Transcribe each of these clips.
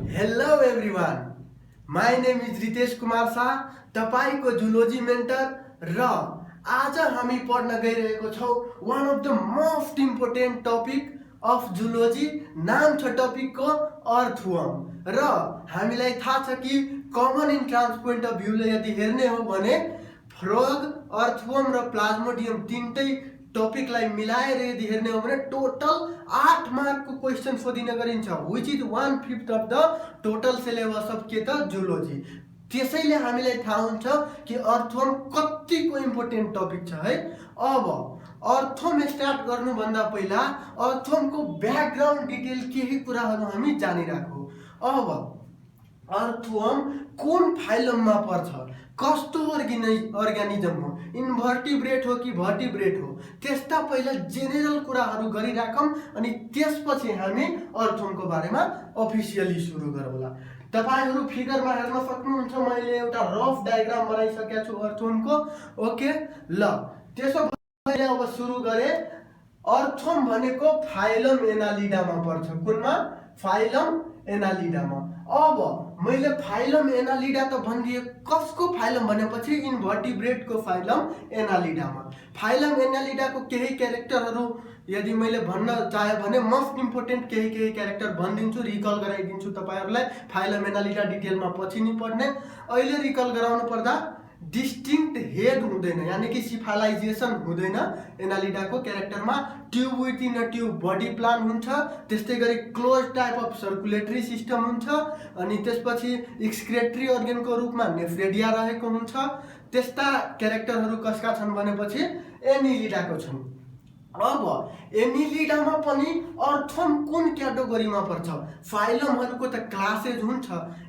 Hello everyone, my name is Ritesh Kumar Shah, तपाईको zoology mentor र आज हामी पढ्न गइरहेको छौँ one of the most important topic of zoology. नाम छ टपिकको अर्थवर्म र हामीलाई थाहा छ कि कमन इन्ट्रान्स पोइन्ट अफ भ्यूले यदि हेर्ने हो भने फ्रग, अर्थवर्म र प्लाज्मोडियम तीनटै टपिकलाई मिलाएर यदि हेर्ने हो भने टोटल 8 मार्कको क्वेसन सोधिने गरिन्छ, which is 1/5 of the total syllabus of के त जुलोजी। त्यसैले हामीलाई थाहा हुन्छ कि अर्थवर्म कतिको इम्पोर्टेन्ट टपिक छ है। अब अर्थवर्म स्टार्ट गर्नुभन्दा पहिला अर्थवर्मको ब्याकग्राउन्ड डिटेल केही कुराहरू हामी जानिराखौँ। अब अर्थवर्म कुन फाइलममा पर्छ, कस्तो अर्ग्यानिजम हो, इन्भर्टिब्रेट हो कि भर्टिब्रेट हो, त्यस्ता पहिला जेनेरल कुराहरू गरिराखौँ अनि त्यसपछि हामी अर्थवर्मको बारेमा अफिसियली सुरु गरौँला। तपाईहरु फिगरमा हेर्न सक्नुहुन्छ, मैले एउटा रफ डायग्राम बनाइसकेको छु अर्थवर्मको। ओके ल, त्यसो भए अब सुरु गरे। अर्थवर्म भनेको फाइलम एनालिडामा पर्छ। कुनमा? फाइलम एनालिडामा। अब मैले फाइलम एनालिडा त भनिदिए, कसको फाइलम भनेपछि इन्भर्टिब्रेटको फाइलम एनालिडामा। फाइलम एनालिडाको केही क्यारेक्टरहरू यदि मैले भन्न चाहे भने मोस्ट इम्पोर्टेन्ट केही क्यारेक्टर भनिदिन्छु, रिकल गराइदिन्छु तपाईहरुलाई। फाइलम एनालिडा डिटेलमा पछि नि पढ्ने, अहिले रिकल गराउनु पर्दा डिस्टिंक्ट हेड हुँदैन, यानी कि सिफालाइजेसन हुँदैन एनालिडाको क्यारेक्टरमा। Tube within a tube body plan हुन्छ, त्यस्तै गरी close type of circulatory system हुन्छ, अनि त्यसपछि एक्सक्रेटरी अर्गनको रूपमा नेफ्रेडिया रहेको हुन्छ। त्यस्ता क्यारेक्टरहरू कसका छन् भनेपछि एनिलिडाको छन्। अब एनिलिडामा पनि अर्थवर्म कुन क्याटेगोरीमा पर्छ? फाइलमहरूको त क्लासेज हुन्छ,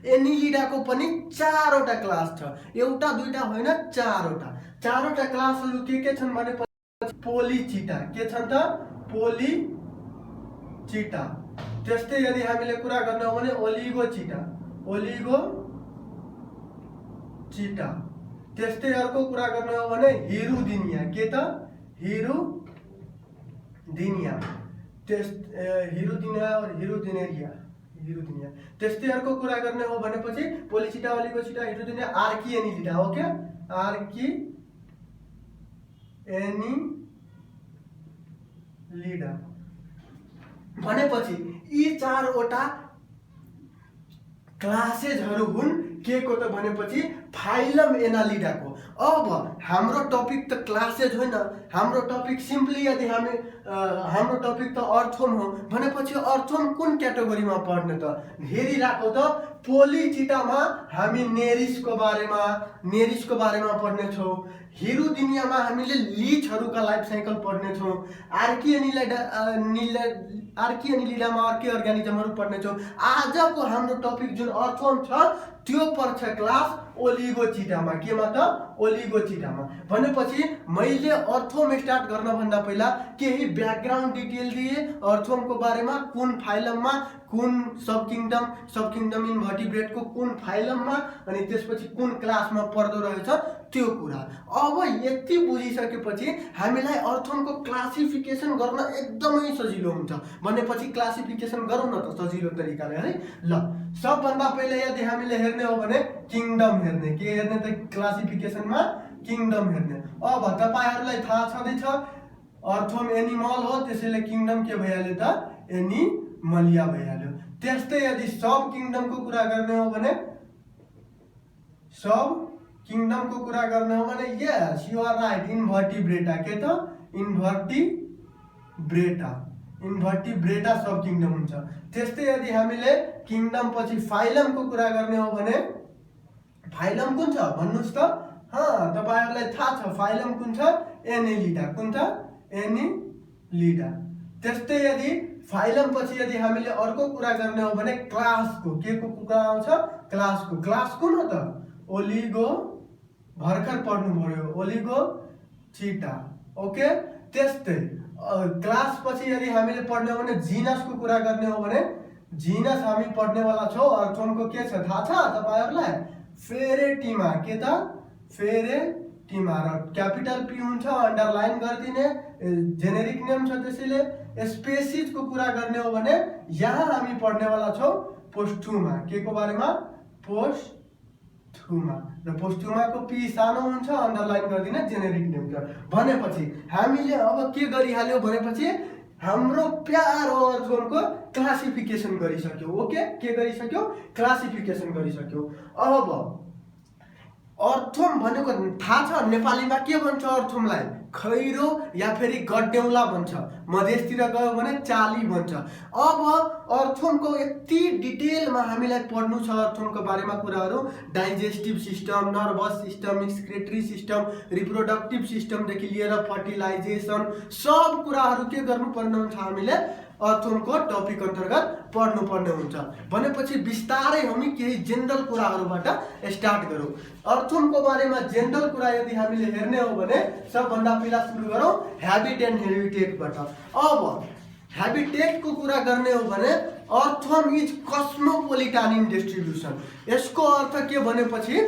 एनिलिडाको पनि 4 वटा क्लास छ, एउटा दुईटा होइन, 4 वटा क्लासहरू के छन् भनेपछि पोलिचिटा। के छन् त? पोलिचिटा। त्यस्तै यदि हामीले कुरा गर्ने हो भने ओलिगोचिटा। त्यस्तै अर्को कुरा गर्ने हो भने हिरुदिनिया। के त? हिरुदिनिया और हिरुदिनिया। त्यस्तै अर्को कुरा गर्ने हो भनेपछि polychaeta, oligochaeta, hirudinea, archiannelida. Okay, archiannelida भनेपछि यी 4 वटा क्लासेजहरू हुन् के को त भनेपछि फाइलम एनालिडाको। अब हाम्रो टपिक त क्लासेज होइन, हाम्रो टपिक सिम्पली यदि हाम्रो टपिक त अर्थवर्म हो भनेपछि अर्थवर्म कुन क्याटेगोरीमा पर्ने त? हेरिराखौ त, पोलिचिटामा हामी नेरिसको बारेमा पढ्नेछौँ, हिरुदिनियामा हामीले लिचहरूका लाइफ साइकल पढ्नेछौँ, आर्की एनिलिडामा अर्कै अर्ग्यानिजमहरू पढ्नेछौँ। आजको हाम्रो टपिक जुन अर्थवर्म छ त्यो पर्छ क्लास ओलिगोचिटामा। केमा त? ओलिगोचिटामा। भनेपछि मैले अर्थवर्म स्टार्ट गर्नभन्दा पहिला केही ब्याकग्राउन्ड डिटेल दिए अर्थवर्मको बारेमा, कुन फाइलममा, कुन सब किङडम इन्भर्टिब्रेटको कुन फाइलममा, अनि त्यसपछि कुन क्लासमा पर्दो रहेछ त्यो कुरा। अब यति बुझिसकेपछि हामीलाई अर्थवर्मको क्लासिफिकेसन गर्न एकदमै सजिलो हुन्छ। भनेपछि क्लासिफिकेसन गरौँ न त सजिलो तरिकाले है। ल, सबभन्दा पहिला यदि हामीले हेर्ने हो भने किङडम हेर्ने। के हेर्ने त? क्लासिफिकेसनमा किङडम हेर्ने। अब तपाईहरुलाई थाहा छँदैछ अर्थवर्म एनिमल हो, त्यसैले किङडम के भइहाल्यो त? एनिमलिया भइहाल्यो। त्यस्तै यदि सब किङडमको कुरा गर्ने हो भने यस, यु आर राइट, इन्भर्टिब्रेटा। के त? इन्भर्टिब्रेटा सब किङडम हुन्छ। त्यस्तै यदि हामीले किङडम पछि फाइलमको कुरा गर्ने हो भने फाइलम कुन छ भन्नुस् त? तपाईहरुलाई थाहा छ फाइलम कुन छ? एनिलिडा। कुन त? एनिलिडा। त्यस्तै यदि फाइलम पछि यदि हामीले अर्को कुरा गर्ने हो भने क्लासको। के को कुरा आउँछ? क्लासको। क्लास कुन हो त? ओलिगो, भर्खर पढ्नु पर्यो, ओलिगोचिटा। ओके, त्यस्तै क्लास पछि यदि हामीले पढ्ने हो भने जिनसको कुरा गर्ने हो भने जिनस हामी पढ्नेवाला छौँ। अर्थवर्मको के छ थाहा छ तपाईहरुलाई? फेरेटिमा। के त? फेरेटिमा। र क्यापिटल पी हुन्छ, अन्डरलाइन गरिदिने, जेनेरिक नेम छ त्यसैले। स्पेसिसको कुरा गर्ने हो भने यहाँ हामी पढ्नेवाला छौँ पोस्टुमा के को बारेमा पोस्टुमा र पोस्टुमाको पी सानो हुन्छ अन्डरलाइन गर्दिन जेनेरिक नेम छ भनेपछि हामीले अब के गरिहाल्यो भनेपछि हाम्रो प्यारो अर्थोमको क्लासिफिकेसन गरिसक्यो ओके के गरिसक्यो क्लासिफिकेसन गरिसक्यो अब अर्थोम भनेको थाहा छ नेपालीमा के भन्छ अर्थोमलाई खैरो या फेरि गड्डेौला भन्छ मधेसतिर गयो भने चाली भन्छ अब अर्थोमको यति डिटेलमा हामीलाई पढ्नु छ अर्थोमको बारेमा कुराहरू digestive system nervous system excretory system reproductive सिस्टमदेखि लिएर फर्टिलाइजेसन सब कुराहरू के गर्नुपर्ने हुन्छ हामीले अर्थोमको टपिक अन्तर्गत पढ्नुपर्ने हुन्छ भनेपछि बिस्तारै हामी केही जेनरल कुराहरूबाट स्टार्ट गरौँ अर्थोमको बारेमा जेनरल कुरा यदि हामीले हेर्ने हो भने सबभन्दा पहिला सुरु गरौँ ह्याबिट एन्ड हेबिटेटबाट अब ह्याबिटेटको कुरा गर्ने हो भने अर्थोम इज कस्मोपोलिटन इन डिस्ट्रिब्युसन यसको अर्थ के भनेपछि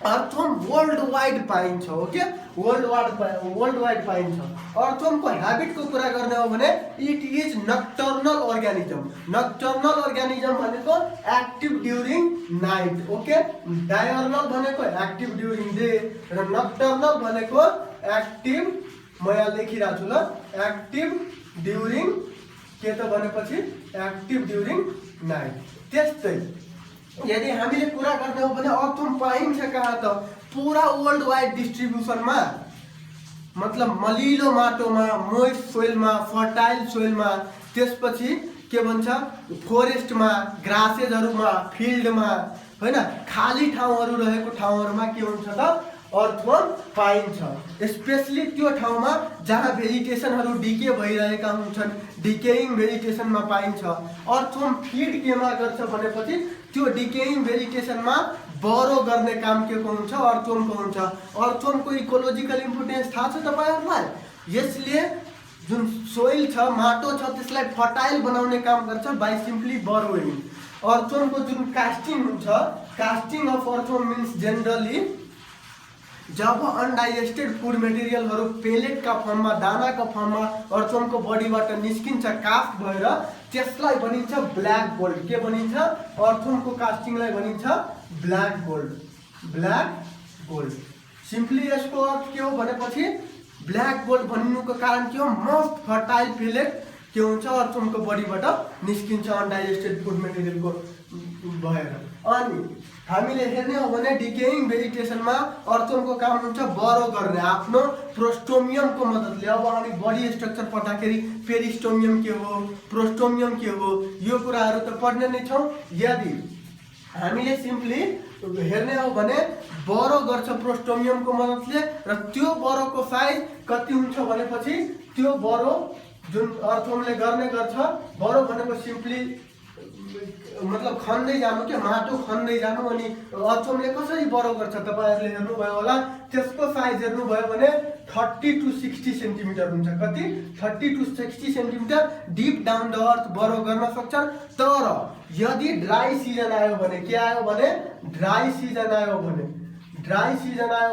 अर्थोम वर्ल्ड वाइड पाइन्छ ओके वर्ल्ड वाइड पाइन्छ अर्थोमको ह्याबिटको कुरा गर्ने हो भने इट इज नक्टर्नल अर्गानिजम भनेको active during night okay diurnal भनेको एक्टिभ ड्युरिङ डे र नक्टर्नल भनेको एक्टिभ म यहाँ लेखिरहेको छु ल एक्टिभ ड्युरिङ के त भनेपछि एक्टिभ ड्युरिङ नाइट त्यस्तै यदि हामीले कुरा गर्ने हो भने अर्थोम पाइन्छ कहाँ त पुरा वर्ल्ड वाइड डिस्ट्रिब्युसनमा मतलब मलिलो माटोमा मोइस्ट सोइलमा फर्टाइल सोइलमा त्यसपछि के भन्छ फोरेस्टमा ग्रासेसहरुमा फिल्डमा हैन खाली ठाउँहरु रहेको ठाउँहरुमा के हुन्छ त अर्थोम पाइन्छ स्पेशली त्यो ठाउँमा जहाँ भेजिटेसनहरु डिके भइरहेका हुन्छन् डिकेइङ भेजिटेसनमा पाइन्छ अर्थोम फीड केमा गर्छ भनेपछि त्यो डिकेइङ भेजिटेसनमा बरो गर्ने काम के को हुन्छ अर्थोमको हुन्छ अर्थोमको इकोलोजिकल इम्पोर्टेन्स थाहा छ तपाईहरुलाई यसले जुन सोइल छ माटो छ त्यसलाई फर्टाइल बनाउने काम गर्छ बाइ सिम्पली बरोइङ अर्थोमको जुन कास्टिङ हुन्छ casting of earthworm means generally जब अनडाइजेस्टेड फूड मेटेरियलहरु पेलेटका फर्ममा दानाका फर्ममा अर्थोमको बडीबाट निस्किन्छ कास्ट भएर त्यसलाई भनिन्छ ब्ल्याक गोल्ड के भनिन्छ अर्थोमको कास्टिङलाई भनिन्छ ब्ल्याक गोल्ड सिम्पली यसको अर्थ के हो भनेपछि ब्ल्याक गोल्ड भन्नुको कारण के हो मोस्ट फर्टाइल पेलेट के हुन्छ अर्थोमको बडीबाट निस्किन्छ अनडाइजेस्टेड फूड मेटेरियलको भएर अनि हामीले हेर्ने हो भने डिकेइङ भेजिटेसनमा अर्थोमको काम हुन्छ बरो गर्ने आफ्नो प्रोस्टोमियमको मद्दतले अब हामी बडी स्ट्रक्चर पढ्दाखेरि पेरिस्टोमियम के हो प्रोस्टोमियम के हो यो कुराहरू त पढ्ने नै छौं यदि हामीले सिम्पली हेर्ने हो भने बरो गर्छ प्रोस्टोमियमको मद्दतले र त्यो बरोको साइज कति हुन्छ भनेपछि त्यो बरो जुन अर्थोमले गर्ने गर्छ बरो भनेको सिम्पली मतलब खन्दै जानु के माटो खन्दै जानु अनि अर्थोमले कसरी बरो गर्छ तपाईहरुले हेर्नु भयो होला त्यसको साइज हेर्नु भयो भने 30 to 60 सेन्टिमिटर हुन्छ कति 30 to 60 centimetre deep down the अर्थ बरो गर्न सक्छ तर यदि ड्राई सिजन आयो भने के आयो भने ड्राई सिजन आयो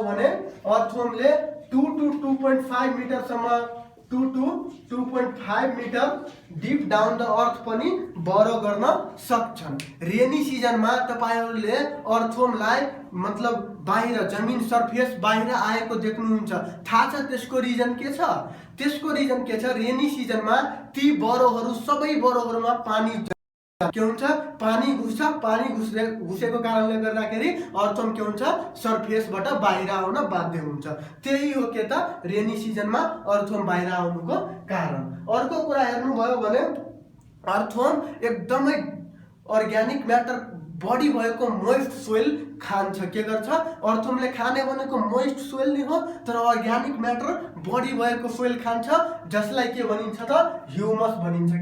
भने अर्थोमले 2 to 2.5 मिटर सम्म 2 to 2.5 metre deep down the earth पनि बरो गर्न सक्छन् रेनी सिजनमा तपाईहरुले अर्थोमलाई मतलब बाहिर जमिन सरफेस बाहिर आएको देख्नुहुन्छ थाहा छ त्यसको रिजन के छ रेनी सिजनमा ती बरोहरु सबै बरोहरुमा पानी के हुन्छ पानी घुसेको कारणले गर्दाखेरि अर्थोम के हुन्छ सरफेसबाट बाहिर आउन बाध्य हुन्छ त्यही हो के त रेनी सिजनमा अर्थोम बाहिर आउनुको कारण अर्को कुरा हेर्नु भयो भने अर्थोम एकदमै अर्ग्यानिक म्याटर बडी भएको मोइस्ट सोइल खान्छ के गर्छ अर्थोमले खाने भनेको मोइस्ट सोइल नै हो तर अर्ग्यानिक म्याटर बडी भएको सोइल खान्छ जसलाई के भनिन्छ त ह्युमस भनिन्छ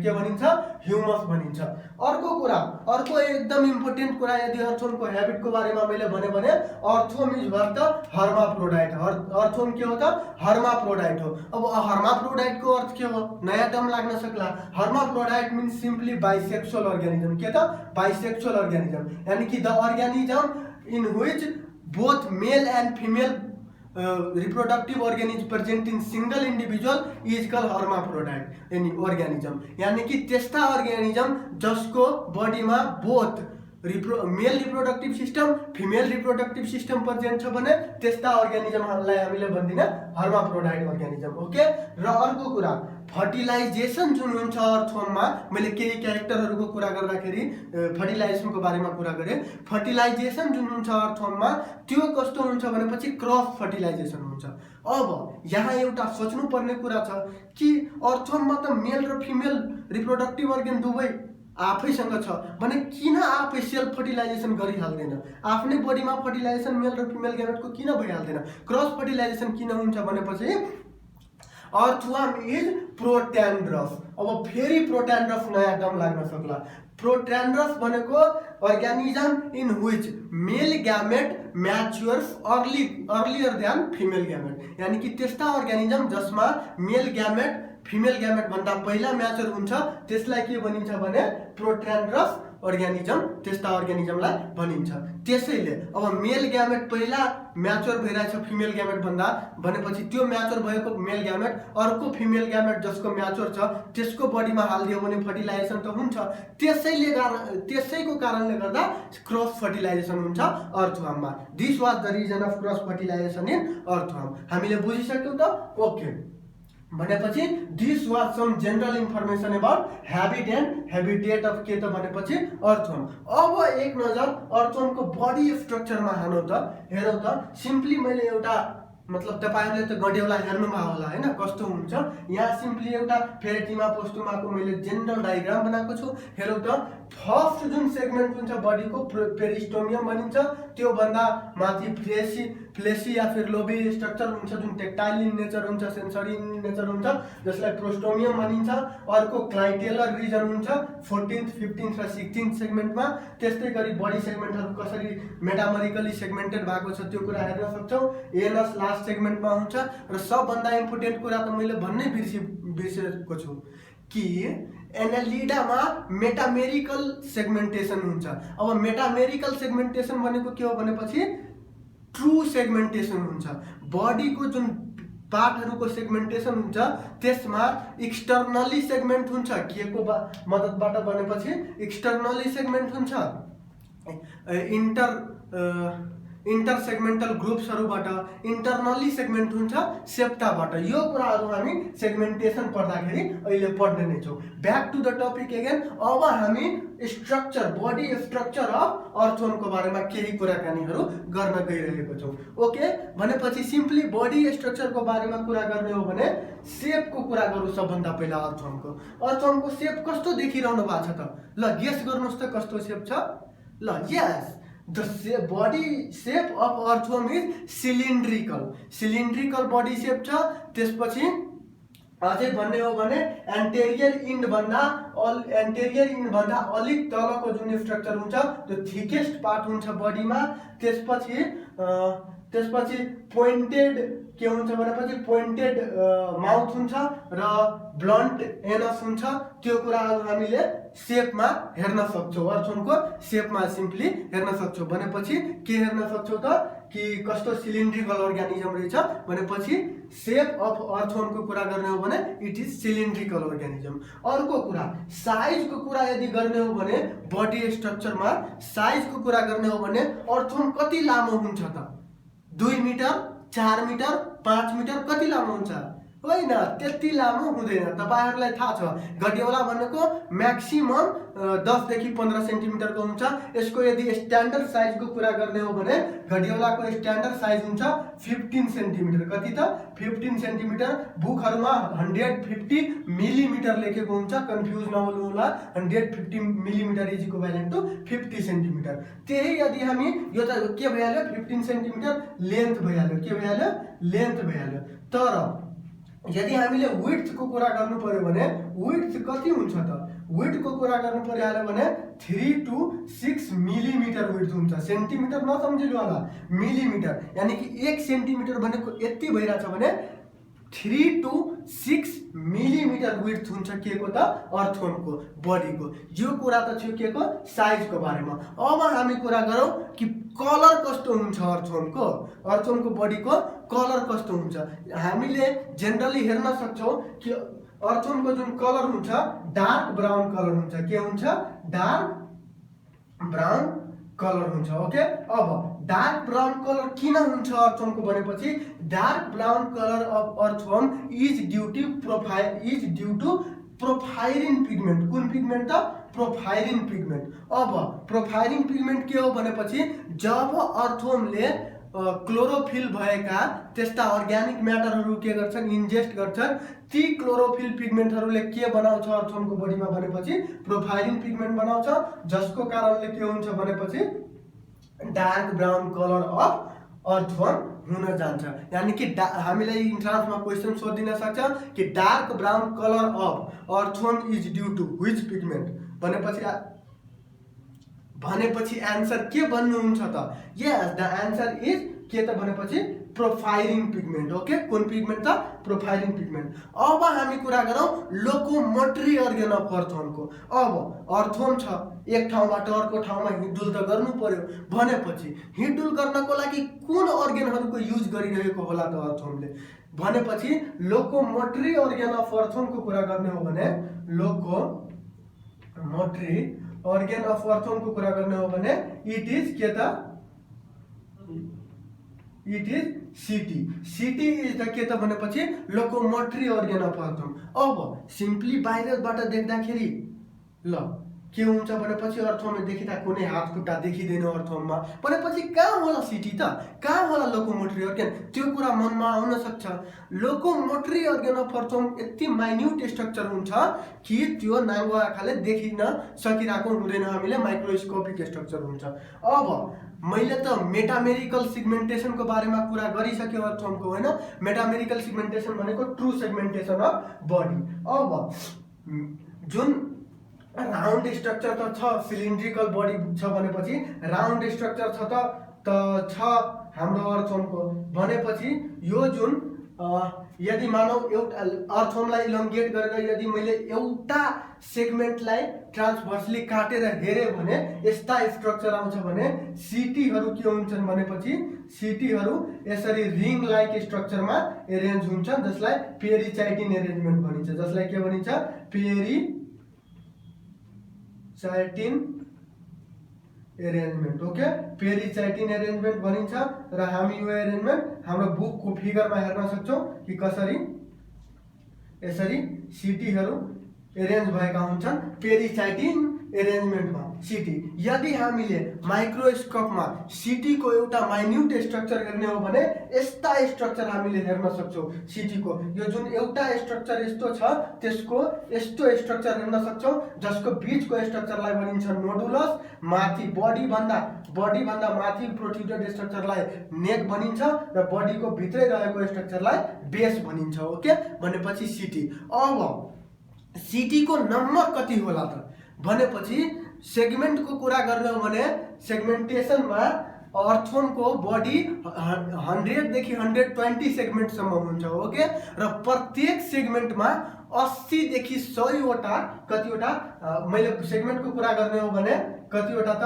अर्को एकदम इम्पोर्टेन्ट कुरा यदि अर्थोमको ह्याबिटको बारेमा मैले भने अर्थोम इज भर्ट हर्माफ्रोडाइट अर्थोम के हो त हर्माफ्रोडाइट हो अब हर्माफ्रोडाइटको अर्थ के हो नयाँ टर्म लाग्न सक्ला hermaphrodite means simply bisexual organism के त बाइसेक्सुअल अर्गानिजम यानी कि the organism in which both male and female reproductive organism present in single individual is call hermaphrodite organism, यानी कि त्यस्ता अर्ग्यानिजम जसको बडीमा both male reproductive system female reproductive system present छ भने त्यस्ता अर्ग्यानिजमहरूलाई हामीले भन्दिनँ हर्माफ्रोडाइट अर्ग्यानिजम। ओके, र अर्को कुरा फर्टिलाइजेसन जुन हुन्छ अर्थवर्ममा, मैले केही क्यारेक्टरहरूको कुरा गर्दाखेरि फर्टिलाइजेसनको बारेमा कुरा गरेँ। फर्टिलाइजेसन जुन हुन्छ अर्थवर्ममा त्यो कस्तो हुन्छ भनेपछि क्रस फर्टिलाइजेसन हुन्छ। अब यहाँ एउटा सोच्नुपर्ने कुरा छ कि अर्थवर्ममा त मेल र फिमेल रिप्रोडक्टिभ अर्गन दुवै आफैसँग छ भने किन आफै सेल्फ फर्टिलाइजेसन गरिहाल्दैन? आफ्नै बडीमा फर्टिलाइजेसन मेल र फिमेल ग्यामेटको किन भइहाल्दैन? क्रस फर्टिलाइजेसन किन हुन्छ भनेपछि अर्थवर्म इज प्रोट्यान्ड्रस। अब फेरि प्रोट्यान्ड्रस नयाँ टर्म लाग्न सक्ला। प्रोट्यान्ड्रस भनेको organism in which male gamete matures earlier than female gamete, यानी कि त्यस्ता अर्ग्यानिजम जसमा मेल ग्यामेट फिमेल ग्यामेट भन्दा पहिला म्याच्योर हुन्छ त्यसलाई के भनिन्छ भने प्रोट्यान्ड्रस अर्ग्यानिजम, त्यस्ता अर्ग्यानिजमलाई भनिन्छ। त्यसैले अब मेल ग्यामेट पहिला म्याच्योर भइरहेछ फिमेल ग्यामेट भन्दा भनेपछि त्यो म्याच्योर भएको मेल ग्यामेट अर्को फिमेल ग्यामेट जसको म्याच्योर छ त्यसको बडीमा हालिदियो भने फर्टिलाइजेसन त हुन्छ। त्यसैको कारणले गर्दा क्रस फर्टिलाइजेसन हुन्छ अर्थवर्ममा। This was the reason of cross fertilisation in earthworm. हामीले बुझिसक्यौँ त? ओके, भनेपछि this was some general information about habit and habitat of के त भनेपछि अर्थवर्म। अब एक नजर अर्थवर्मको बडी स्ट्रक्चरमा हानौँ त, हेरौँ त। सिम्पली मैले एउटा मतलब तपाईहरुले त गड्यौला हेर्नुभयो होला हैन कस्तो हुन्छ। यहाँ सिम्पली एउटा फेरेटिमा पोस्टुमाको मैले जनरल डायग्राम बनाएको छु। हेरौँ त, फर्स्ट जुन सेगमेन्ट हुन्छ बडीको पेरिस्टोमियम भनिन्छ, त्यो भन्दा माथि फ्लेसी या फिर लोबी स्ट्रक्चर हुन्छ जुन टेक्टाइल इन नेचर हुन्छ, सेन्सरी इन नेचर हुन्छ, जसलाई प्रोस्टोमियम भनिन्छ। अर्को क्लाइटेलर रिजन हुन्छ 14th, 15th र 16th सेगमेन्टमा। त्यस्तै गरी बडी सेगमेन्टहरु कसरी मेटामोरिकली सेगमेन्टेड भएको छ त्यो कुरा हेर्न सक्छौं। एनस लास्ट सेगमेन्टमा हुन्छ। र सबभन्दा इम्पोर्टेन्ट कुरा त मैले भन्नै बिर्सेको छु कि एनालिडामा मेटामेरिकल सेगमेन्टेसन हुन्छ। अब मेटामेरिकल सेगमेन्टेसन भनेको के हो भनेपछि ट्रू सेगमेन्टेसन हुन्छ। बडीको जुन पार्टहरुको सेगमेन्टेसन हुन्छ त्यसमा एक्सटर्नली सेगमेन्ट हुन्छ। के को मद्दतबाट भनेपछि एक्सटर्नली सेगमेन्ट हुन्छ। इंटर सेगमेंटल ग्रुप्सहरुबाट इंटरनली सेगमेंट हुन्छ सेप्टाबाट। यो कुराहरु हामी सेगमेन्टेसन पढ्दाखेरि अहिले पढ्ने नै छौं। Back to the topic again. अब हामी स्ट्रक्चर बडी स्ट्रक्चर अफ अर्थवर्मको बारेमा केही कुराकानीहरु गर्न गइरहेको छौं। ओके, भनेपछि सिम्पली बडी स्ट्रक्चरको बारेमा कुरा गर्ने हो भने शेपको कुरा गरौँ सबभन्दा पहिला। अर्थवर्मको शेप कस्तो देखिरहनु भएको छ त? ल गेस गर्नुस् त कस्तो शेप छ? ल यस, the body shape of earthworm is cylindrical body shape छ। त्यसपछि अझै भन्ने हो भने एन्टेरियर इन्ड भन्दा अलिक तलको जुन स्ट्रक्चर हुन्छ त्यो थिकेस्ट पार्ट हुन्छ बडीमा। त्यसपछि पोइन्टेड के हुन्छ भनेपछि पोइन्टेड माउथ हुन्छ र ब्लन्ट एनस हुन्छ। त्यो कुराहरु हामीले शेपमा हेर्न सक्छौं। अर्थवर्मको शेपमा सिम्पली हेर्न सक्छौं। भनेपछि के हेर्न सक्छौं त कि कस्तो सिलिन्ड्रिकल अर्ग्यानिजम रहेछ भनेपछि शेप अफ अर्थवर्मको कुरा गर्ने हो भने इट इज सिलिन्ड्रिकल अर्ग्यानिजम। अर्को कुरा साइजको कुरा यदि गर्ने हो भने बडी स्ट्रक्चरमा साइजको कुरा गर्ने हो भने अर्थवर्म कति लामो हुन्छ त? 2 मिटर, 4 मिटर, 5 मिटर कति लामो हुन्छ? होइन, त्यति लामो हुँदैन। तपाईहरुलाई थाहा छ गड्यौला भनेको म्याक्सिमम 10 देखि 15 सेन्टिमिटरको हुन्छ। यसको यदि स्ट्यान्डर्ड साइजको कुरा गर्ने हो भने गड्यौलाको स्ट्यान्डर्ड साइज हुन्छ 15 सेन्टिमिटर। कति त? 15 सेन्टिमिटर। बुकहरुमा 150 मिलिमिटर लेखेको हुन्छ, कन्फ्युज नहुनु होला। 150 millimetre is equivalent to 50 centimetre. त्यही यदि हामी यो त के भइहाल्यो 15 सेन्टिमिटर लेन्थ भइहाल्यो। के भइहाल्यो? लेन्थ भइहाल्यो। तर यदि हामीले विड्थ को कुरा गर्नु पर्यो भने विड्थ कति हुन्छ त? विड्थ को कुरा गर्नु पर्यो भने 3 to 6 मिलिमिटर विड्थ हुन्छ। सेन्टिमिटर नसम्झिनु होला, मिलिमिटर। यानी कि 1 सेन्टिमिटर भनेको यति भइराछ भने 3 to 6 मिलिमिटर विड्थ हुन्छ के को त अर्थवर्मको बडीको। यो कुरा त थियो के को साइजको बारेमा। अब हामी कुरा गरौँ कि कलर कस्तो हुन्छ अर्थवर्मको बडीको कलर कस्तो हुन्छ। हामीले जेनरली हेर्न सक्छौँ कि अर्थवर्मको जुन कलर हुन्छ डार्क ब्राउन कलर हुन्छ। के हुन्छ? डार्क ब्राउन कलर हुन्छ। ओके, अब डार्क ब्राउन कलर किन हुन्छ अर्थवर्मको भनेपछि dark brown colour of earthworm is due to porphyrin pigment. कुन पिगमेन्ट त? Porphyrin pigment. अब प्रोफाइरिन पिगमेन्ट के हो भनेपछि जब अर्थवर्मले क्लोरोफिल भएका त्यस्ता अर्ग्यानिक म्याटरहरू के गर्छन्? इन्जेस्ट गर्छन्। ती क्लोरोफिल पिगमेन्टहरूले के बनाउँछ अर्थवर्मको बडीमा भनेपछि प्रोफाइरिन पिगमेन्ट बनाउँछ, जसको कारणले के हुन्छ भनेपछि dark brown colour of earthworm हुन जान्छ। यानी कि हामीलाई इन्ट्रान्समा क्वेसन सोधिन सक्छ कि dark brown colour of earthworm is due to which pigment भनेपछि एन्सर के भन्नुहुन्छ त? यस, द एन्सर इज के त भनेपछि प्रोफाइरिन पिगमेन्ट। ओके, कुन पिगमेन्ट त? Porphyrin pigment. अब हामी कुरा गरौँ लोकोमोटरी अर्गन अफ अर्थवर्मको। अब अर्थवर्म छ, एक ठाउँबाट अर्को ठाउँमा हिँडडुल त गर्नु पर्यो भनेपछि हिँडडुल गर्नको लागि कुन अर्गनहरूको युज गरिरहेको होला त अर्थवर्मले भनेपछि लोकोमोटरी अर्गन अफ अर्थवर्मको कुरा गर्ने हो भने लोकोमोटरी अर्गन अफ अर्थवर्मको कुरा गर्ने हो भने इट इज के त? It is city is the के त भनेपछि लोकोमोटरी अर्गन अफ अर्थवर्म। अब सिम्पली बाहिरबाट देख्दाखेरि ल के हुन्छ भनेपछि अर्थवर्मले देखिँदा कुनै हात खुट्टा देखिँदैन अर्थवर्ममा भनेपछि कहाँ होला सिटी त? कहाँ होला लोकोमोटरी अर्गन? त्यो कुरा मनमा आउन सक्छ। लोकोमोटरी अर्गन अफ अर्थवर्म यति माइन्युट स्ट्रक्चर हुन्छ कि त्यो नाङ्गो आँखाले देखिन सकिरहेको हुँदैन, हामीले माइक्रोस्कोपिक स्ट्रक्चर हुन्छ। अब मैले त मेटामेरिकल सिगमेन्टेसनको बारेमा कुरा गरिसक्यो अर्थवर्मको, होइन? मेटामेरिकल सिगमेन्टेसन भनेको ट्रु सेगमेन्टेसन अफ बडी। अब जुन राउन्ड स्ट्रक्चर त छ, सिलिन्ड्रिकल बडी छ भनेपछि राउन्ड स्ट्रक्चर छ हाम्रो अर्थवर्मको भनेपछि यो जुन यदि मानौ एउटा अर्थवर्मलाई इलोङ्गेट गरेर यदि मैले एउटा सेगमेन्टलाई ट्रान्सभर्सली काटेर हेरेँ भने यस्ता स्ट्रक्चर आउँछ भने सिटीहरू के हुन्छन् भनेपछि सिटीहरू यसरी रिङ लाइक स्ट्रक्चरमा एरेन्ज हुन्छन्, जसलाई पेरिचाइटिन एरेन्जमेन्ट भनिन्छ। जसलाई के भनिन्छ? पेरिचाइटिन एरेन्जमेन्ट। ओके, पेरिचाइटिन एरेन्जमेन्ट भनिन्छ र हामी यो एरेन्जमेन्ट हाम्रो बुकको फिगरमा हेर्न सक्छौँ कि कसरी यसरी सिटीहरू एरेन्ज भएका हुन्छन् पेरिचाइटिन एरेन्जमेन्टमा सिटी। यदि हामीले माइक्रोस्कोपमा सिटीको एउटा माइन्युट स्ट्रक्चर हेर्ने हो भने यस्ता स्ट्रक्चर हामीले हेर्न सक्छौँ सिटीको। यो जुन एउटा स्ट्रक्चर यस्तो छ त्यसको यस्तो स्ट्रक्चर हेर्न सक्छौँ, जसको बिचको स्ट्रक्चरलाई भनिन्छ नोडुलस, माथि बडीभन्दा माथि प्रोट्रुडेड स्ट्रक्चरलाई नेक भनिन्छ र बडीको भित्रै रहेको स्ट्रक्चरलाई बेस भनिन्छ। ओके, भनेपछि सिटी। अब सिटीको नम्बर कति होला त भनेपछि सेगमेन्टको कुरा गर्ने हो भने सेगमेन्टेसनमा अर्थवर्मको बडी 100 देखि 120 सेगमेन्टसम्म हुन्छ। ओके, र प्रत्येक सेगमेन्टमा 80 देखि 100 वटा कतिवटा मैले सेगमेन्टको कुरा गर्ने हो भने कतिवटा त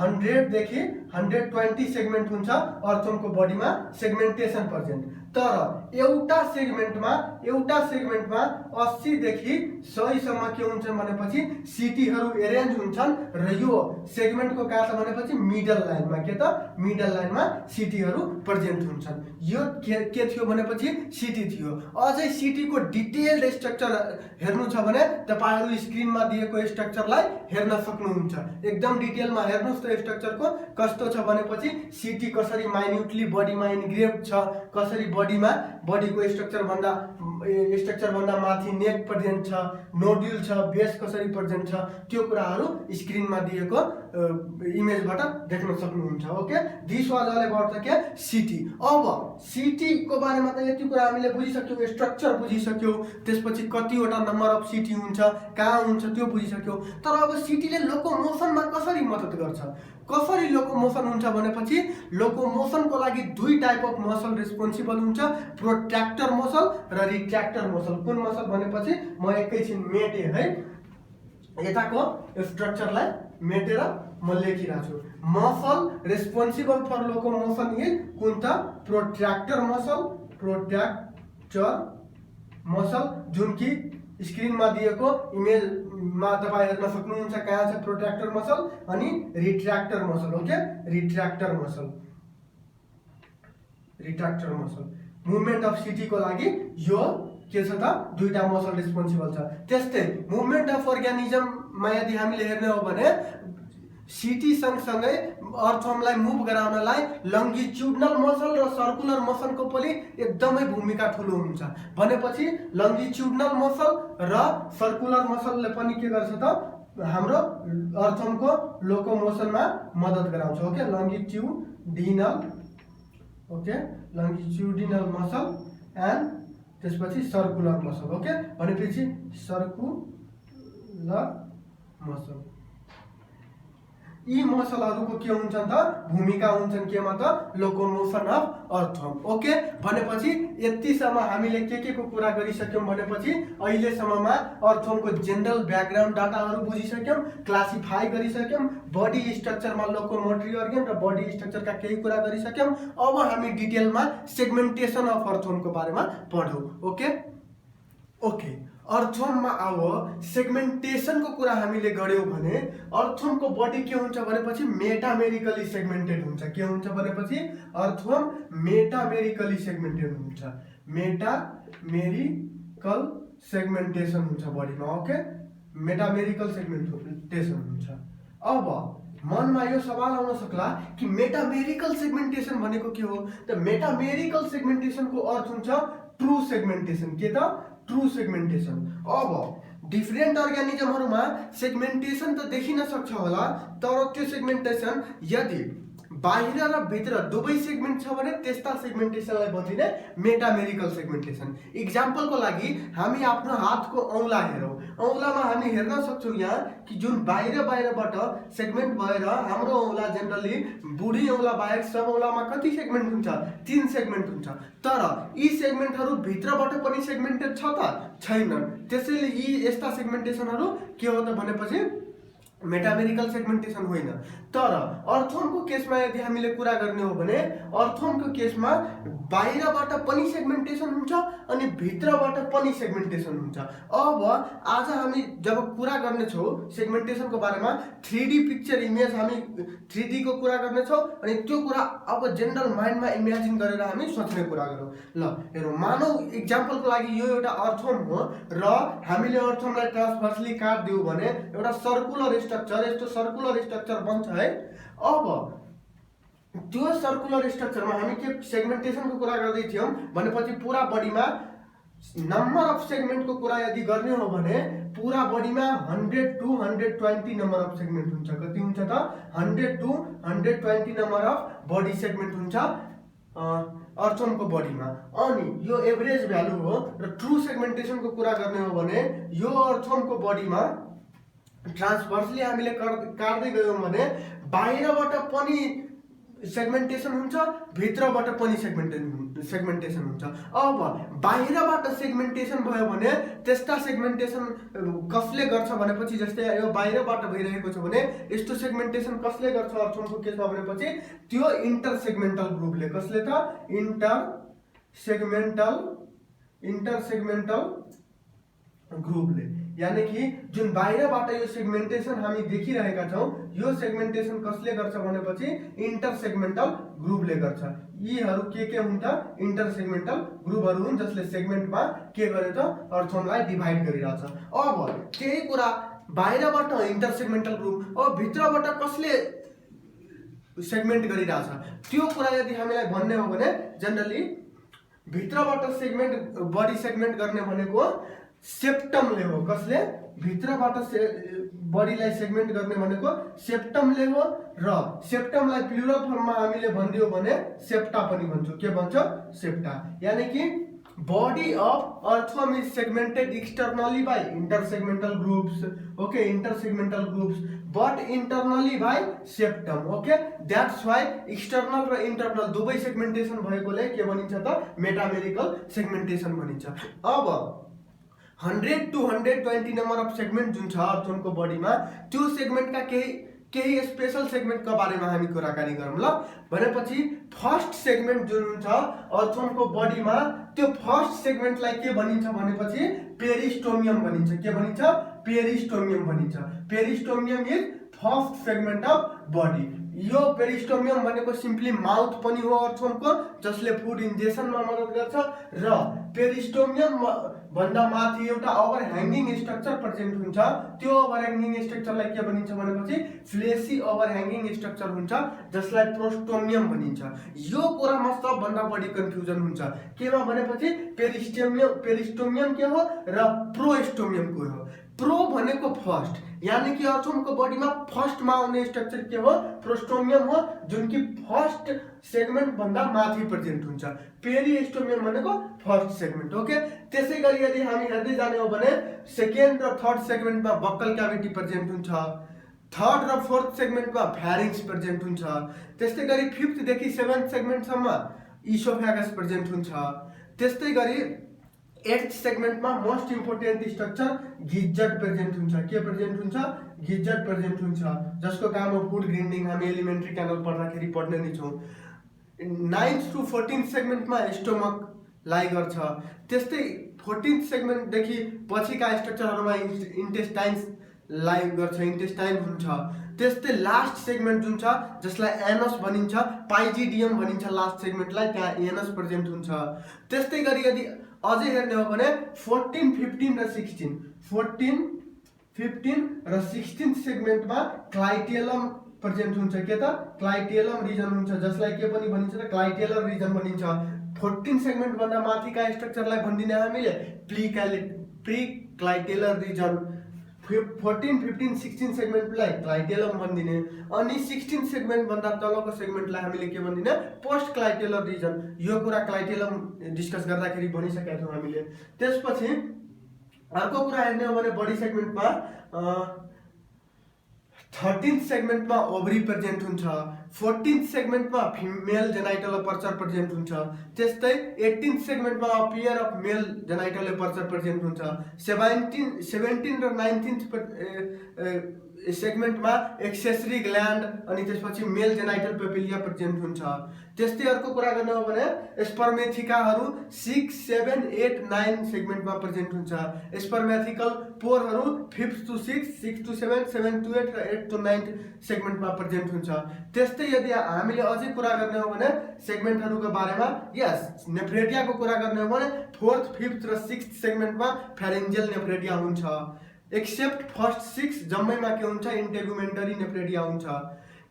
100 देखि 120 सेगमेन्ट हुन्छ अर्थवर्मको बडीमा सेगमेन्टेसन प्रेजेन्ट। तर एउटा सेगमेन्टमा 80 देखि 100 सम्म के हुन्छन् भनेपछि सिटीहरू एरेन्ज हुन्छन् र यो सेगमेन्टको कहाँ छ भनेपछि मिडल लाइनमा के त मिडल लाइनमा सिटीहरू प्रेजेन्ट हुन्छन्। यो के थियो भनेपछि सिटी थियो। अझै सिटीको डिटेल्ड स्ट्रक्चर हेर्नु छ भने तपाईहरु स्क्रिनमा दिएको स्ट्रक्चरलाई हेर्न सक्नुहुन्छ। एकदम डिटेलमा हेर्नुस् त स्ट्रक्चरको कस्तो छ भनेपछि सिटी कसरी माइन्युटली बडीमा इन्ग्रेभ छ, कसरी बडीको स्ट्रक्चर भन्दा माथि नेक प्रेजेन्ट छ, नोड्युल छ, बेस कसरी प्रेजेन्ट छ, त्यो कुराहरू स्क्रिनमा दिएको इमेजबाट देख्न सक्नुहुन्छ। Okay, this was all about the के सिटी। अब सिटी को बारेमा त यति कुरा हामीले बुझिसक्यौ, स्ट्रक्चर बुझिसक्यौ, त्यसपछि कतिवटा नम्बर अफ सिटी हुन्छ, कहाँ हुन्छ त्यो बुझिसक्यौ। तर अब सिटीले लोकोमोसनमा कसरी मद्दत गर्छ। कसरी लोकोमोसन हुन्छ भनेपछि लोकोमोसनको लागि दुई टाइप अफ मसल रेस्पोन्सिबल हुन्छ, प्रोट्र्याक्टर मसल र रिट्र्याक्टर मसल। कुन मसल भनेपछि म एकैछिन मेटे है, यताको स्ट्रक्चरलाई मेटेर म लेखिरहेको छु। Muscle responsible for locomotion is कुन त प्रोट्र्याक्टर मसल, जुन कि स्क्रिनमा दिएको इमेजमा तपाईँ हेर्न सक्नुहुन्छ कहाँ छ प्रोट्र्याक्टर मसल अनि retractor muscle. Okay, retractor muscle movement of setae को लागि यो के छ त दुईटा मसल रेस्पोन्सिबल छ। त्यस्तै मुभमेन्ट अफ अर्गानिजममा यदि हामीले हेर्ने हो भने सिटी सँगसँगै अर्थवर्मलाई मुभ गराउनलाई लङ्गिट्युडनल मसल र सर्कुलर मसलको पनि एकदमै भूमिका ठुलो हुन्छ। भनेपछि लङ्गिट्युडनल मसल र सर्कुलर मसलले पनि के गर्छ त हाम्रो अर्थवर्मको लोकोमोसनमा मद्दत गराउँछ। ओके, लङ्गिट्युडिनल मसल एन्ड त्यसपछि सर्कुलर मसल। ओके, भनेपछि सर्कुलर मसल यी मसलहरूको के हुन्छन् त भूमिका हुन्छन् केमा त लोकोमोसन अफ अर्थवर्म। ओके, भनेपछि यतिसम्म हामीले के को कुरा गरिसक्यौं भनेपछि अहिलेसम्ममा अर्थवर्मको जेनरल ब्याकग्राउन्ड डाटाहरू बुझिसक्यौं, क्लासिफाई गरिसक्यौं, बडी स्ट्रक्चरमा लोकोमोटरी अर्गन र बडी स्ट्रक्चरका केही कुरा गरिसक्यौं। अब हामी डिटेलमा सेगमेन्टेसन अफ अर्थवर्मको बारेमा पढौँ। ओके, अर्थवर्ममा अब सेगमेन्टेसनको कुरा हामीले गर्यौं भने अर्थवर्मको बडी के हुन्छ भनेपछि मेटामेरिकली सेगमेन्टेड हुन्छ। के हुन्छ भनेपछि अर्थवर्म मेटामेरिकली सेगमेन्टेड हुन्छ। मेटामेरिकल सेगमेन्टेसन हुन्छ बडीमा। ओके, मेटामेरिकल सेगमेन्टेसन हुन्छ। अब मनमा यो सवाल आउन सक्ला कि मेटामेरिकल सेगमेन्टेसन भनेको के हो त? मेटामेरिकल सेगमेन्टेसनको अर्थ हुन्छ ट्रु सेगमेन्टेसन। के त? ट्रु सेगमेन्टेसन। अब डिफरेन्ट अर्गानिजमहरुमा सेगमेन्टेसन त देखिन सक्छ होला, तर त्यो सेगमेन्टेसन यदि बाहिर र भित्र दुवै सेगमेन्ट छ भने त्यस्ता सेगमेन्टेसनलाई भनिने मेटामेरिकल सेगमेन्टेसन। इक्जाम्पलको लागि हामी आफ्नो हातको औंला हेरौँ, औंलामा हामी हेर्न सक्छौं यहाँ कि जुन बाहिरबाट सेगमेन्ट भएर हाम्रो औंला जेनरली बुढी औंला बाहेक सब औंलामा कति सेगमेन्ट हुन्छ? 3 सेगमेन्ट हुन्छ। तर यी सेगमेन्टहरू भित्रबाट पनि सेगमेन्टेड छ त? छैनन्। त्यसैले यी यस्ता सेगमेन्टेसनहरू के हो त भनेपछि मेटामेरिकल सेगमेन्टेसन होइन। तर अर्थवर्मको केसमा यदि हामीले कुरा गर्ने हो भने अर्थवर्मको केसमा बाहिरबाट पनि सेगमेन्टेसन हुन्छ अनि भित्रबाट पनि सेगमेन्टेसन हुन्छ। अब आज हामी जब कुरा गर्ने छौं सेगमेन्टेसनको बारेमा 3D पिक्चर इमेज हामी 3D को कुरा गर्ने छौं अनि त्यो कुरा अब जनरल माइन्डमा इमेजिन गरेर हामी सोच्ने कुरा गरौँ। ल हेरौँ, मानौ इक्जाम्पलको लागि यो एउटा अर्थवर्म हो र हामीले अर्थवर्मलाई ट्रान्सभर्सली काट्दियौ भने एउटा सर्कुलर स्ट्रक्चर, यस्तो सर्कुलर स्ट्रक्चर बन्छ है। अब त्यो सर्कुलर स्ट्रक्चरमा हामी के सेगमेन्टेसनको कुरा गर्दै थियौं भनेपछि पूरा बडीमा नम्बर अफ सेगमेन्टको कुरा यदि गर्ने हो भने पूरा बडीमा 100 to 120 नम्बर अफ सेगमेन्ट हुन्छ। कति हुन्छ त? 100 to 120 number of body segment हुन्छ अर्थवर्मको बडीमा। अनि यो एभरेज भ्यालु हो र ट्रु सेगमेन्टेसनको कुरा गर्ने हो भने यो अर्थवर्मको बडीमा ट्रान्सभर्सली हामीले काट्दै गयौं भने बाहिरबाट पनि सेगमेन्टेसन हुन्छ, भित्रबाट पनि सेगमेन्टेसन हुन्छ। अब बाहिरबाट सेगमेन्टेसन भयो भने त्यस्ता सेगमेन्टेसन कसले गर्छ भनेपछि जस्तै यो बाहिरबाट भइरहेको छ भने यस्तो सेगमेन्टेसन कसले गर्छ अर्थवर्मको केसमा भनेपछि त्यो इन्टरसेगमेन्टल ग्रुपले। कसले त? इन्टरसेगमेन्टल ग्रुपले। यानी कि जुन बाहिरबाट यो सेगमेन्टेसन हामी देखिरहेका छौं यो सेगमेन्टेसन कसले गर्छ भनेपछि इन्टरसेगमेन्टल ग्रुपले गर्छ। यीहरू के हुन्छ? इन्टरसेगमेन्टल ग्रुपहरू हुन् जसले सेगमेन्टमा के गरे त अर्थवर्मलाई डिभाइड गरिरहेछ। अब त्यही कुरा बाहिरबाट इन्टरसेगमेन्टल ग्रुप, अब भित्रबाट कसले सेगमेन्ट गरिरहेछ त्यो कुरा यदि हामीलाई भन्ने हो भने जनरली भित्रबाट बडी सेगमेन्ट गर्ने भनेको सेप्टमले हो। कसले? भित्रबाट बडीलाई सेगमेन्ट गर्ने भनेको सेप्टमले हो र सेप्टमलाई प्लुरल फर्ममा हामीले भनिदियो भने सेप्टा पनि भन्छौं। के भन्छ? सेप्टा। यानी कि Body of earthworm is segmented externally by intersegmental groups, okay, intersegmental groups, but internally by septum, okay. That's why external र internal दुवै segmentation भएकोले के भनिन्छ त मेटामेरिकल segmentation भनिन्छ। अब 100 to 120 नम्बर अफ सेगमेंट जुन छ अर्थवर्मको बडीमा त्यो सेगमेन्टका केही स्पेशल सेगमेन्टका बारेमा हामी कुराकानी गरौँ ल। भनेपछि फर्स्ट सेगमेन्ट जुन हुन्छ अर्थवर्मको बडीमा त्यो फर्स्ट सेगमेन्टलाई के भनिन्छ भनेपछि पेरिस्टोमियम भनिन्छ। के भनिन्छ? पेरिस्टोमियम भनिन्छ। Peristomium is first segment of body. यो पेरिस्टोमियम भनेको सिम्पली माउथ पनि हो अर्थवर्मको, जसले फुड इन्जेक्सनमा मद्दत गर्छ। र पेरिस्टोमियम भन्दा माथि एउटा ओभर ह्याङ्गिङ स्ट्रक्चर प्रेजेन्ट हुन्छ। त्यो ओभर ह्याङ्गिङ स्ट्रक्चरलाई के भनिन्छ भनेपछि फ्लेसी ओभर ह्याङ्गिङ स्ट्रक्चर हुन्छ, जसलाई प्रोस्टोमियम भनिन्छ। यो कुरामा सबभन्दा बढी कन्फ्युजन हुन्छ केमा भनेपछि पेरिस्टोमियम के हो र प्रोस्टोमियम के हो। प्रो भनेको फर्स्ट, यानी कि अर्थवर्मको बडीमा फर्स्टमा आउने स्ट्रक्चर के हो? प्रोस्टोमियम हो, जुन कि फर्स्ट सेगमेन्ट भन्दा माथि प्रेजेन्ट हुन्छ। पेरिस्टोमियम भनेको फर्स्ट सेगमेन्ट, ओके। त्यसै गरी यदि हामी हेर्दै जाने हो भने सेकेन्ड र थर्ड सेगमेन्टमा बक्कल क्याभिटी प्रेजेन्ट हुन्छ। थर्ड र फोर्थ सेगमेन्टमा फ्यारिङ्स प्रेजेन्ट हुन्छ। त्यस्तै गरी फिफ्थ देखि सेभेन्थ सेगमेन्टसम्म इसोफेगस प्रेजेन्ट हुन्छ। त्यस्तै गरी एट्थ सेगमेन्टमा मोस्ट इम्पोर्टेन्ट स्ट्रक्चर गिज्जट प्रेजेन्ट हुन्छ। के प्रेजेन्ट हुन्छ? गिज्जट प्रेजेन्ट हुन्छ, जसको काम हो फुड ग्रिन्डिङ। हामी एलिमेन्ट्री क्यानल पढ्दाखेरि पढ्ने नै छौँ। 9th to 14th सेगमेन्टमा स्टोमक लाई गर्छ। त्यस्तै 14th सेगमेन्टदेखि पछिका स्ट्रक्चरहरूमा इन्टेस्टाइन्स लाई गर्छ, इन्टेस्टाइन हुन्छ। त्यस्तै लास्ट सेगमेन्ट जुन छ जसलाई एनस भनिन्छ, पाइजिडियम भनिन्छ लास्ट सेगमेन्टलाई, त्यहाँ एनस प्रेजेन्ट हुन्छ। त्यस्तै गरी यदि अझै हेर्ने हो भने 14, 15 र 16, 14, 15 र 16 सेगमेन्टमा क्लाइटेलम प्रेजेन्ट हुन्छ। के त? क्लाइटेलम रिजन हुन्छ, जसलाई के पनि भनिन्छ त क्लाइटेलर रिजन भनिन्छ। 14 सेगमेन्ट भन्दा माथिका स्ट्रक्चरलाई भनिदिने हामीले प्रिक्लाइटेलर रिजन। 14, 15, 16 सेगमेन्टलाई क्लाइटेलम भनिदिने, अनि 16 सेगमेन्ट भन्दा तलको सेगमेन्टलाई हामीले के भनिदिने? Post clitellar region. यो कुरा क्लाइटेलम डिस्कस गर्दाखेरि भनिसकेका छौँ हामीले। त्यसपछि अर्को कुरा हेर्ने हो भने बडी सेगमेन्टमा 13th सेगमेन्टमा ओभरी प्रेजेन्ट हुन्छ। 14th सेगमेन्टमा फिमेल जेनाइटल अपर्चर प्रेजेन्ट हुन्छ। त्यस्तै 18th सेगमेन्टमा a pair of male genital aperture present हुन्छ। 17 र 19th सेगमेन्टमा एक्सेसरी ग्ल्यान्ड अनि त्यसपछि मेल जेनाइटल पेपिलिया प्रेजेन्ट हुन्छ। त्यस्तै अर्को कुरा गर्ने हो भने स्पर्मेथिकाहरू 6, 7, 8, 9 सेगमेन्टमा प्रेजेन्ट हुन्छ। स्पर्मेथिकल पोरहरू 5th to 6, 6 to 7, 7 to 8 र 8 to 9 सेगमेन्टमा प्रेजेन्ट हुन्छ। त्यस्तै यदि हामीले अझै कुरा गर्ने हो भने सेगमेन्टहरूको बारेमा, यस, नेफ्रेडियाको कुरा गर्ने हो भने 4th, 5th र 6th सेगमेन्टमा फ्यारिन्जियल नेफ्रेडिया हुन्छ। एक्सेप्ट फर्स्ट 6 जम्मैमा के हुन्छ? इन्टेगुमेन्टरी नेफ्रेडिया हुन्छ।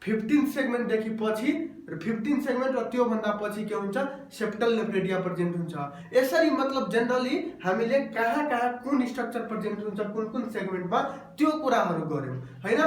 15th सेगमेन्टदेखि पछि र 15th सेगमेन्ट र त्यो भन्दा पछि के हुन्छ? सेप्टल नेफ्रेडिया प्रेजेन्ट हुन्छ। यसरी मतलब जेनरली हामीले कहाँ कहाँ कुन स्ट्रक्चर प्रेजेन्ट हुन्छ कुन सेगमेन्टमा त्यो कुराहरू गर्यौँ, हैन।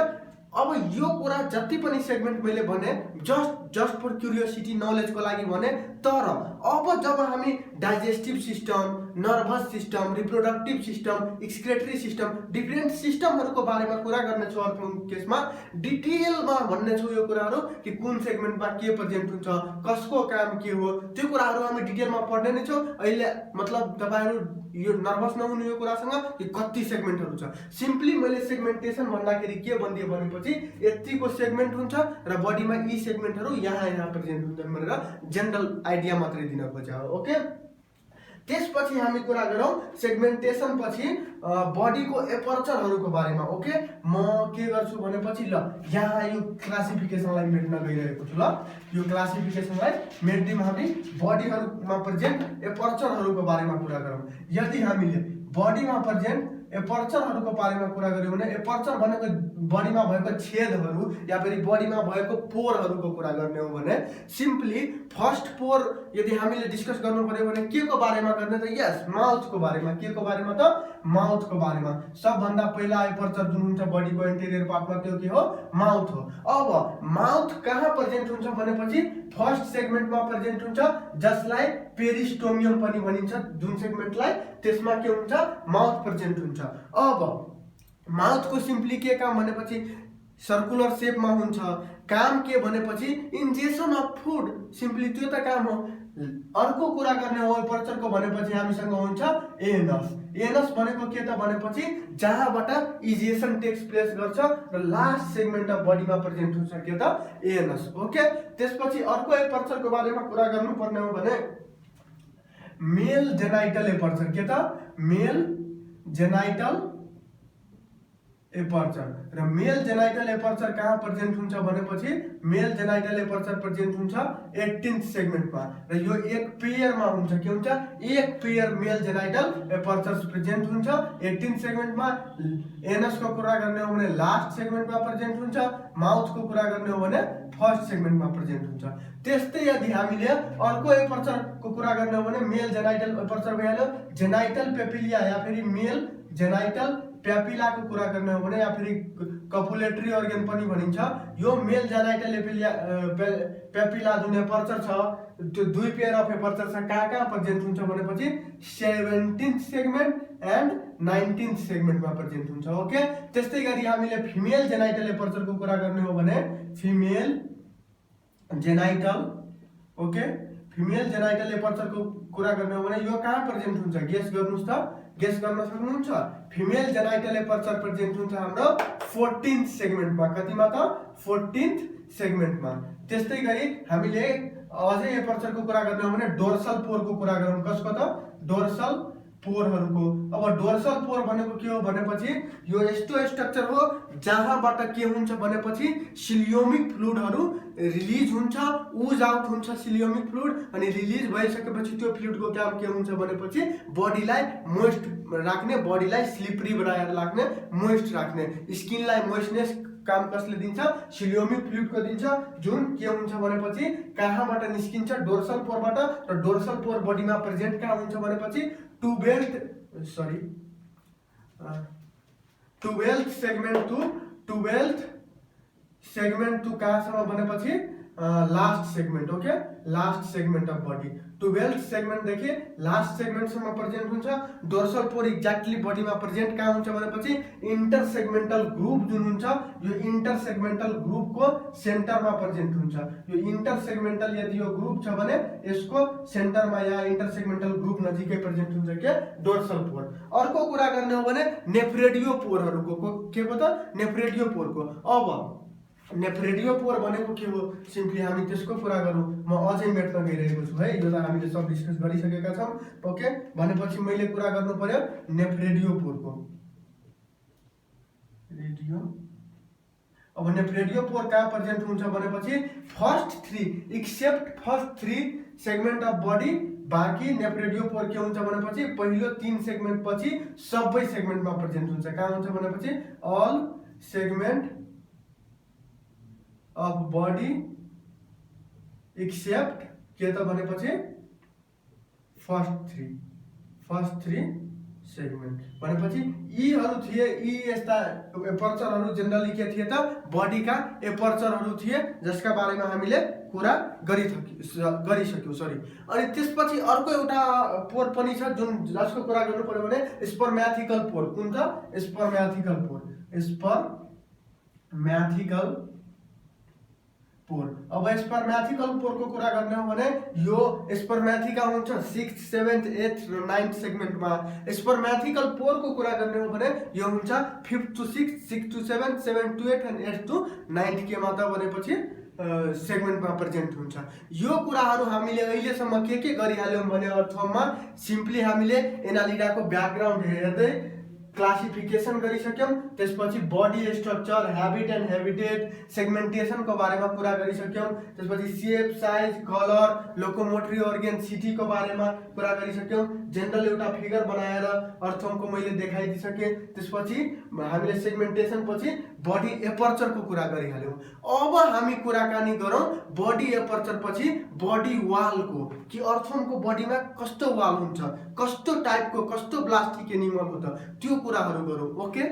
अब यो कुरा जति पनि सेगमेन्ट मैले भने जस्ट फर क्युरियोसिटी, नलेजको लागि भने, तर अब जब हामी digestive system, nervous system, reproductive system, excretory system, different सिस्टमहरूको बारेमा कुरा गर्नेछौँ अर्थवर्मको केसमा, डिटेलमा भन्नेछौँ यो कुराहरू कि कुन सेगमेन्टमा के प्रेजेन्ट हुन्छ, कसको काम के हो, त्यो कुराहरू हामी डिटेलमा पढ्ने नै छौँ। अहिले मतलब तपाईँहरू यो नर्भस नहुनु यो कुरासँग कि कति सेगमेन्टहरू छ। सिम्पली मैले सेगमेन्टेसन भन्दाखेरि के भनिदियो भनेपछि यतिको सेगमेन्ट हुन्छ र बडीमा यी सेगमेन्टहरू यहाँ प्रेजेन्ट हुन्छन् भनेर जेनरल आइडिया मात्रै दिन खोजे हो, ओके। त्यसपछि हामी कुरा गरौँ सेगमेन्टेसन पछि बडीको एपर्चरहरूको बारेमा, ओके। म के गर्छु भनेपछि ल यहाँ यो क्लासिफिकेसनलाई मेट्न गइरहेको छु। ल यो क्लासिफिकेसनलाई मेट्दिम हामी बडीहरूमा प्रेजेन्ट एपर्चरहरूको बारेमा कुरा गरौँ। यदि हामीले बडीमा प्रेजेन्ट एपर्चरहरूको बारेमा कुरा गर्यौँ भने एपर्चर भनेको बडीमा भएको छेदहरू या फेरि बडीमा भएको पोरहरूको कुरा गर्ने हो भने सिम्पली फर्स्ट पोर यदि हामीले डिस्कस गर्नु पर्यो भने के को बारेमा गर्ने त यस माउथको बारेमा। के को बारेमा त माउथको बारेमा। सबभन्दा पहिला एपर्चर जुन हुन्छ बडीको एन्टेरियर पार्टमा त्यो के हो माउथ हो। अब माउथ कहाँ प्रेजेन्ट हुन्छ भनेपछि फर्स्ट सेगमेन्टमा प्रेजेन्ट हुन्छ जसलाई पेरिस्टोमियम पनि भनिन्छ। जुन सेगमेन्टलाई त्यसमा के हुन्छ माउथ प्रेजेन्ट हुन्छ। अब माउथको सिम्पली के काम भनेपछि सर्कुलर शेपमा हुन्छ। काम के भनेपछि इन्जेक्सन अफ फुड, सिम्पली त्यो त काम हो। अर्को कुरा गर्ने हो एपर्चरको भनेपछि हामीसँग हुन्छ एनस। एनस भनेको के त भनेपछि जहाँबाट इजेसन टेक्स प्लेस गर्छ र लास्ट सेगमेन्ट अफ बडीमा प्रेजेन्ट हुन्छ के त एनस। ओके, त्यसपछि अर्को एपर्चरको बारेमा कुरा गर्नुपर्ने हो भने मेल जेनाइटल एपर्चर। के त मेल जेनाइटल एपर्चर। र मेल जेनाइटल एपर्चर कहाँ प्रेजेन्ट हुन्छ भनेपछि मेल जेनाइटल एपर्चर प्रेजेन्ट हुन्छ 18th सेगमेन्टमा र यो एक पेयरमा हुन्छ। के हुन्छ एक पेयर मेल जेनाइटल एपर्चर्स प्रेजेन्ट हुन्छ 18th सेगमेन्टमा। एनसको कुरा गर्ने हो भने लास्ट सेगमेन्टमा प्रेजेन्ट हुन्छ। माउथको कुरा गर्ने हो भने फर्स्ट सेगमेन्टमा प्रेजेन्ट हुन्छ। त्यस्तै यदि हामीले अर्को एपर्चरको कुरा गर्ने हो भने मेल जेनाइटल एपर्चर भइहाल्यो। जेनाइटल पेपिलिया या फेरि मेल जेनाइटल प्यापिलाको कुरा गर्ने हो भने या फेरि कपुलेटरी अर्गन पनि भनिन्छ। यो मेल जेनाइटल प्यापिला जुन एपर्चर छ त्यो दुई पेयर अफ एपर्चर छ। कहाँ प्रेजेन्ट हुन्छ भनेपछि 17th सेगमेन्ट एन्ड 19th सेगमेन्टमा प्रेजेन्ट हुन्छ। ओके, त्यस्तै गरी हामीले फिमेल जेनाइटल एपर्चरको कुरा गर्ने हो भने female genital, okay, female genital एपर्चरको कुरा गर्ने हो भने यो कहाँ प्रेजेन्ट हुन्छ गेस गर्नुस् त, गेस गर्न सक्नुहुन्छ। फिमेल जेनाइटल एपर्चर प्रेजेन्ट हुन्छ हाम्रो 14th सेगमेन्टमा। कतिमा त 14th सेगमेन्टमा। त्यस्तै गरी हामीले अझै एपर्चरको कुरा गर्ने हो भने डोर्सल पोरको कुरा गरौँ। कसको त डोर्सल पोरहरूको। अब डोर्सल पोर भनेको के हो भनेपछि यो यस्तो स्ट्रक्चर हो जहाँबाट के हुन्छ भनेपछि सिलियोमिक फ्लुइडहरू रिलिज हुन्छ, उज आउट हुन्छ सिलियोमिक फ्लुइड। अनि रिलिज भइसकेपछि त्यो फ्लुइडको काम के हुन्छ भनेपछि बडीलाई मोइस्ट राख्ने, बडीलाई स्लिपरी बनाएर राख्ने, मोइस्ट राख्ने। स्किनलाई मोइस्टनेस काम कसले दिन्छ सिलियोमिक फ्लुइडको दिन्छ जुन के हुन्छ भनेपछि कहाँबाट निस्किन्छ डोर्सल पोरबाट। र डोर्सल पोर बडीमा प्रेजेन्ट कहाँ हुन्छ भनेपछि 12th सेगमेन्ट टु कहाँसम्म भनेपछि last segment. Okay, last segment of body 12th सेगमेन्टदेखि लास्ट सेगमेन्टसम्म प्रेजेन्ट हुन्छ। डोर्सल पोर एक्ज्याक्टली बडीमा प्रेजेन्ट कहाँ हुन्छ भनेपछि इन्टर सेगमेन्टल ग्रुप जुन हुन्छ यो इन्टर सेगमेन्टल ग्रुपको सेन्टरमा प्रेजेन्ट हुन्छ। यो इन्टर सेगमेन्टल यदि यो ग्रुप छ भने यसको सेन्टरमा या इन्टर सेगमेन्टल ग्रुप नजिकै प्रेजेन्ट हुन्छ के डोर्सल पोर। अर्को कुरा गर्ने हो भने नेफ्रेडियो पोरहरूको के को त नेफ्रेडियो पोरको। अब नेफ्रेडियो पोर भनेको के हो सिम्पली हामी त्यसको कुरा गरौँ। म अझै मेट्न गइरहेको छु है, यो त हामीले सब डिस्कस गरिसकेका छौँ। ओके, भनेपछि मैले कुरा गर्नु पर्यो नेफ्रेडियो पोरको। अब नेफ्रेडियो पोर कहाँ प्रेजेन्ट हुन्छ भनेपछि first 3 except first 3 segment of body. बाँकी नेफ्रेडियो पोर के हुन्छ भनेपछि पहिलो 3 सेगमेन्ट पछि सबै सेगमेन्टमा प्रेजेन्ट हुन्छ। कहाँ हुन्छ भनेपछि all segment of body except के त भनेपछि फर्स्ट 3 सेगमेन्ट भनेपछि यीहरू थिए। यी यस्ता एपर्चरहरू जेनरली के थिए त बडीका एपर्चरहरू थिए जसका बारेमा हामीले कुरा गरिसक्यौँ। सरी, अनि त्यसपछि अर्को एउटा पोर पनि छ जुन जसको कुरा गर्नु पर्यो भने स्पर्म्याथिकल पोर। कुन त स्पर्म्याथिकल पोर, स्पर्म्याथिकल पोर। अब स्पर्म्याथिकल पोरको कुरा गर्ने हो भने यो स्पर्म्याथिका हुन्छ 6th 7th 8th र 9th सेगमेन्टमा। स्पर्म्याथिकल पोरको कुरा गर्ने हो भने यो हुन्छ 5th to 6th 6th to 7th 7th to 8th and 8th to 9th के मात्र भनेपछि सेगमेन्टमा प्रेजेन्ट हुन्छ। यो कुराहरू हामीले अहिलेसम्म के गरिहाल्यौँ भने अर्थमा सिम्पली हामीले एनालिडाको ब्याकग्राउन्ड हेर्दै क्लासिफिकेसन गरिसक्यौँ। त्यसपछि body structure, habit and habitat, सेगमेन्टेसनको बारेमा कुरा गरिसक्यौँ। त्यसपछि shape, size, colour, locomotory organ, सिटीको बारेमा कुरा गरिसक्यौँ। जेनरल एउटा फिगर बनाएर अर्थमको मैले देखाइदिइसकेँ। त्यसपछि हामीले सेगमेन्टेसन पछि बडी एपर्चरको कुरा गरिहाल्यौँ। अब हामी कुराकानी गरौँ बडी एपर्चर पछि बडी वालको, कि अर्थमको बडीमा कस्तो वाल हुन्छ, कस्तो टाइपको, कस्तो ब्लास्टिक एनिमल हो त, त्यो कुराहरू गरौँ। ओके।